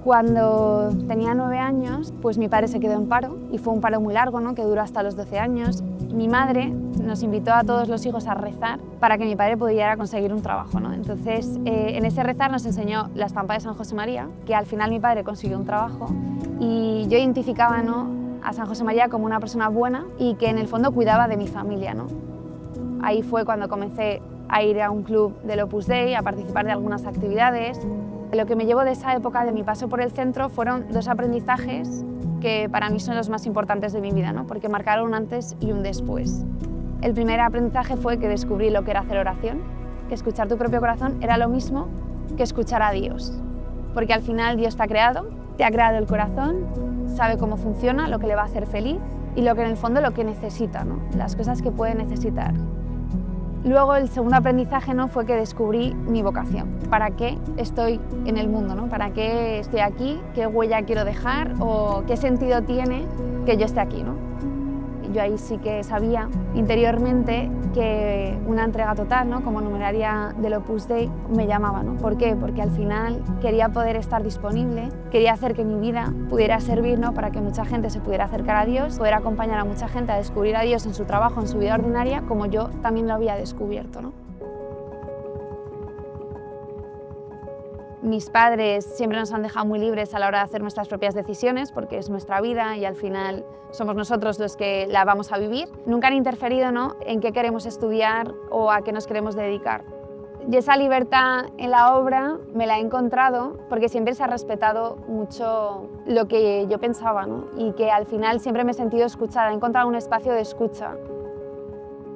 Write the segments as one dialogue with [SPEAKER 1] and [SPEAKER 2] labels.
[SPEAKER 1] Cuando tenía 9 años, pues mi padre se quedó en paro y fue un paro muy largo, ¿no? Que duró hasta los 12 años. Mi madre nos invitó a todos los hijos a rezar para que mi padre pudiera conseguir un trabajo, ¿no? Entonces, en ese rezar nos enseñó la estampa de San José María, que al final mi padre consiguió un trabajo y yo identificaba, ¿no?, a San José María como una persona buena y que en el fondo cuidaba de mi familia, ¿no? Ahí fue cuando comencé a ir a un club del Opus Dei, a participar de algunas actividades. Lo que me llevo de esa época, de mi paso por el centro, fueron 2 aprendizajes que para mí son los más importantes de mi vida, ¿no? Porque marcaron un antes y un después. El primer aprendizaje fue que descubrí lo que era hacer oración, que escuchar tu propio corazón era lo mismo que escuchar a Dios. Porque al final Dios te ha creado el corazón, sabe cómo funciona, lo que le va a hacer feliz y lo que en el fondo lo que necesita, ¿no? Las cosas que puede necesitar. Luego el segundo aprendizaje, ¿no?, fue que descubrí mi vocación. ¿Para qué estoy en el mundo, ¿no? ¿Para qué estoy aquí? ¿Qué huella quiero dejar? ¿O qué sentido tiene que yo esté aquí, ¿no? Yo ahí sí que sabía interiormente que una entrega total, ¿no?, como numeraria del Opus Dei me llamaba, ¿no? ¿Por qué? Porque al final quería poder estar disponible, quería hacer que mi vida pudiera servir, ¿no?, para que mucha gente se pudiera acercar a Dios, poder acompañar a mucha gente a descubrir a Dios en su trabajo, en su vida ordinaria, como yo también lo había descubierto, ¿no? Mis padres siempre nos han dejado muy libres a la hora de hacer nuestras propias decisiones porque es nuestra vida y al final somos nosotros los que la vamos a vivir. Nunca han interferido, ¿no?, en qué queremos estudiar o a qué nos queremos dedicar. Y esa libertad en la obra me la he encontrado porque siempre se ha respetado mucho lo que yo pensaba, ¿no? Y que al final siempre me he sentido escuchada, he encontrado un espacio de escucha.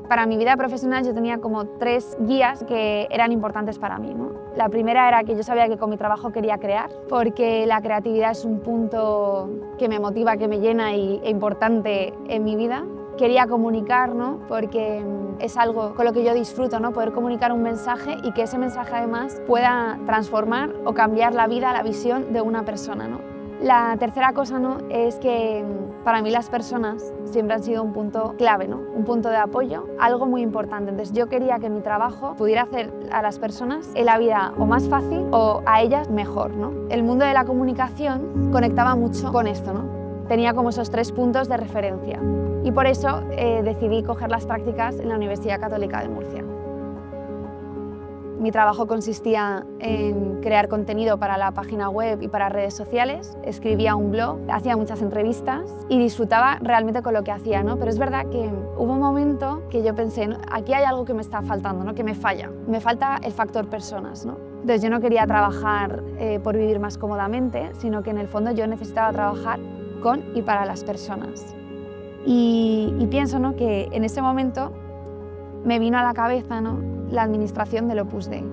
[SPEAKER 1] Para mi vida profesional yo tenía como 3 guías que eran importantes para mí, ¿no? La primera era que yo sabía que con mi trabajo quería crear, porque la creatividad es un punto que me motiva, que me llena e importante en mi vida. Quería comunicar, ¿no?, porque es algo con lo que yo disfruto, ¿no?, poder comunicar un mensaje y que ese mensaje además pueda transformar o cambiar la vida, la visión de una persona, ¿no? La tercera cosa, ¿no?, es que para mí las personas siempre han sido un punto clave, ¿no?, un punto de apoyo, algo muy importante. Entonces yo quería que mi trabajo pudiera hacer a las personas en la vida o más fácil o a ellas mejor, ¿no? El mundo de la comunicación conectaba mucho con esto, ¿no? Tenía como esos 3 puntos de referencia y por eso decidí coger las prácticas en la Universidad Católica de Murcia. Mi trabajo consistía en crear contenido para la página web y para redes sociales, escribía un blog, hacía muchas entrevistas y disfrutaba realmente con lo que hacía, ¿no? Pero es verdad que hubo un momento que yo pensé, ¿no?, aquí hay algo que me está faltando, ¿no?, que me falla. Me falta el factor personas, ¿no? Entonces yo no quería trabajar por vivir más cómodamente, sino que en el fondo yo necesitaba trabajar con y para las personas. Y pienso, ¿no?, que en ese momento me vino a la cabeza, ¿no?, la administración del Opus Dei.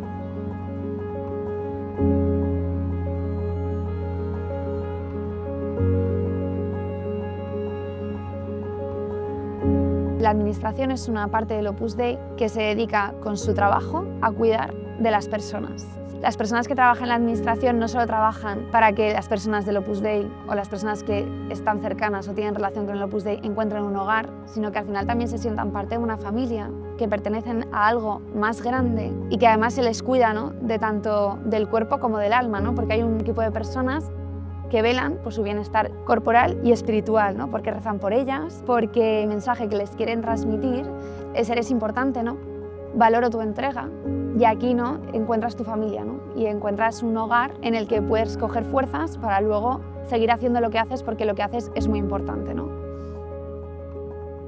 [SPEAKER 1] La administración es una parte del Opus Dei que se dedica con su trabajo a cuidar de las personas. Las personas que trabajan en la administración no solo trabajan para que las personas del Opus Dei o las personas que están cercanas o tienen relación con el Opus Dei encuentren un hogar, sino que al final también se sientan parte de una familia, que pertenecen a algo más grande y que además se les cuida, ¿no?, de tanto del cuerpo como del alma, ¿no?, porque hay un equipo de personas que velan por su bienestar corporal y espiritual, ¿no?, porque rezan por ellas, porque el mensaje que les quieren transmitir es eres importante, ¿no?, valoro tu entrega. Y aquí, ¿no?, encuentras tu familia, ¿no?, y encuentras un hogar en el que puedes coger fuerzas para luego seguir haciendo lo que haces, porque lo que haces es muy importante, ¿no?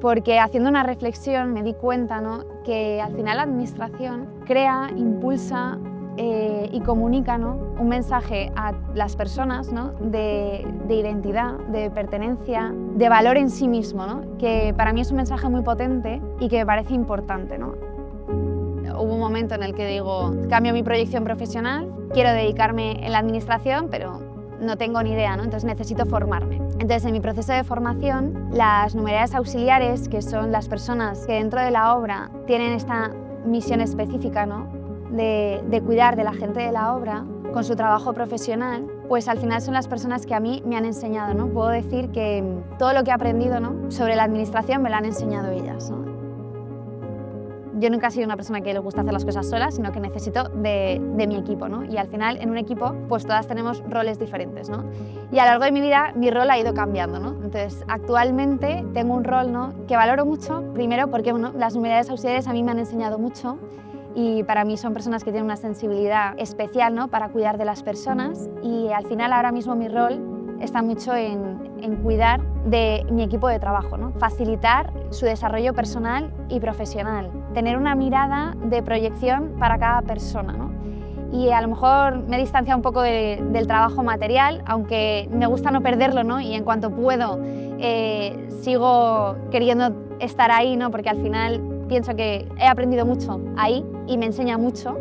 [SPEAKER 1] Porque haciendo una reflexión me di cuenta, ¿no?, que al final la administración crea, impulsa y comunica, ¿no?, un mensaje a las personas, ¿no?, de identidad, de pertenencia, de valor en sí mismo, ¿no?, que para mí es un mensaje muy potente y que me parece importante, ¿no? Hubo un momento en el que digo, cambio mi proyección profesional, quiero dedicarme en la administración, pero no tengo ni idea, ¿no?, entonces necesito formarme. Entonces en mi proceso de formación, las numerarias auxiliares, que son las personas que dentro de la obra tienen esta misión específica, ¿no?, de cuidar de la gente de la obra con su trabajo profesional, pues al final son las personas que a mí me han enseñado, ¿no? Puedo decir que todo lo que he aprendido, ¿no?, sobre la administración me lo han enseñado ellas, ¿no? Yo nunca he sido una persona que le gusta hacer las cosas sola, sino que necesito de mi equipo, ¿no? Y al final, en un equipo, pues todas tenemos roles diferentes, ¿no? Y a lo largo de mi vida, mi rol ha ido cambiando, ¿no? Entonces, actualmente tengo un rol, ¿no?, que valoro mucho, primero porque, bueno, las unidades auxiliares a mí me han enseñado mucho y para mí son personas que tienen una sensibilidad especial, ¿no?, para cuidar de las personas, y al final ahora mismo mi rol está mucho en cuidar de mi equipo de trabajo, ¿no? Facilitar su desarrollo personal y profesional, tener una mirada de proyección para cada persona, ¿no? Y a lo mejor me he distanciado un poco del trabajo material, aunque me gusta no perderlo, ¿no? Y en cuanto puedo sigo queriendo estar ahí, ¿no? Porque al final pienso que he aprendido mucho ahí y me enseña mucho.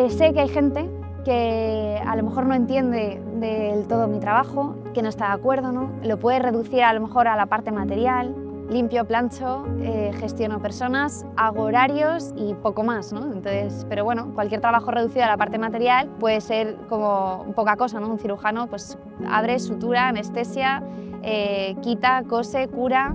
[SPEAKER 1] Sé que hay gente que a lo mejor no entiende del todo mi trabajo, que no está de acuerdo, ¿no? Lo puede reducir a lo mejor a la parte material, limpio, plancho, gestiono personas, hago horarios y poco más, ¿no? Entonces, pero bueno, cualquier trabajo reducido a la parte material puede ser como poca cosa, ¿no? Un cirujano pues abre, sutura, anestesia, quita, cose, cura,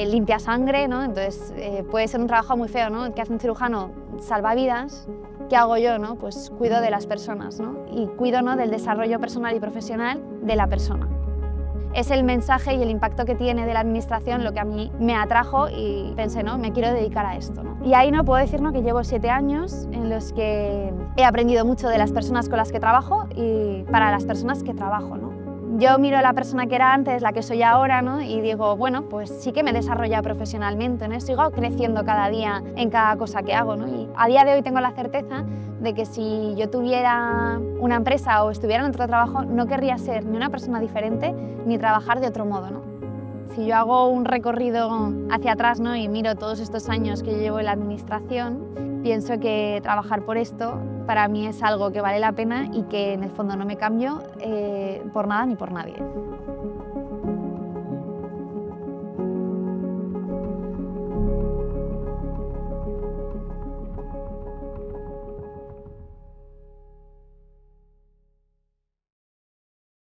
[SPEAKER 1] limpia sangre, ¿no? Entonces puede ser un trabajo muy feo, ¿no? El que hace un cirujano salva vidas. ¿Qué hago yo, no? Pues cuido de las personas, ¿no? Y cuido, ¿no?, del desarrollo personal y profesional de la persona. Es el mensaje y el impacto que tiene de la administración lo que a mí me atrajo y pensé, ¿no?, me quiero dedicar a esto, ¿no? Y ahí no puedo decir, ¿no?, que llevo 7 años en los que he aprendido mucho de las personas con las que trabajo y para las personas que trabajo, ¿no? Yo miro a la persona que era antes, la que soy ahora, ¿no?, y digo, bueno, pues sí que me he desarrollado profesionalmente, ¿no? Sigo creciendo cada día en cada cosa que hago, ¿no? Y a día de hoy tengo la certeza de que si yo tuviera una empresa o estuviera en otro trabajo, no querría ser ni una persona diferente ni trabajar de otro modo, ¿no? Si yo hago un recorrido hacia atrás, ¿no?, y miro todos estos años que yo llevo en la administración, pienso que trabajar por esto para mí es algo que vale la pena y que en el fondo no me cambio por nada ni por nadie.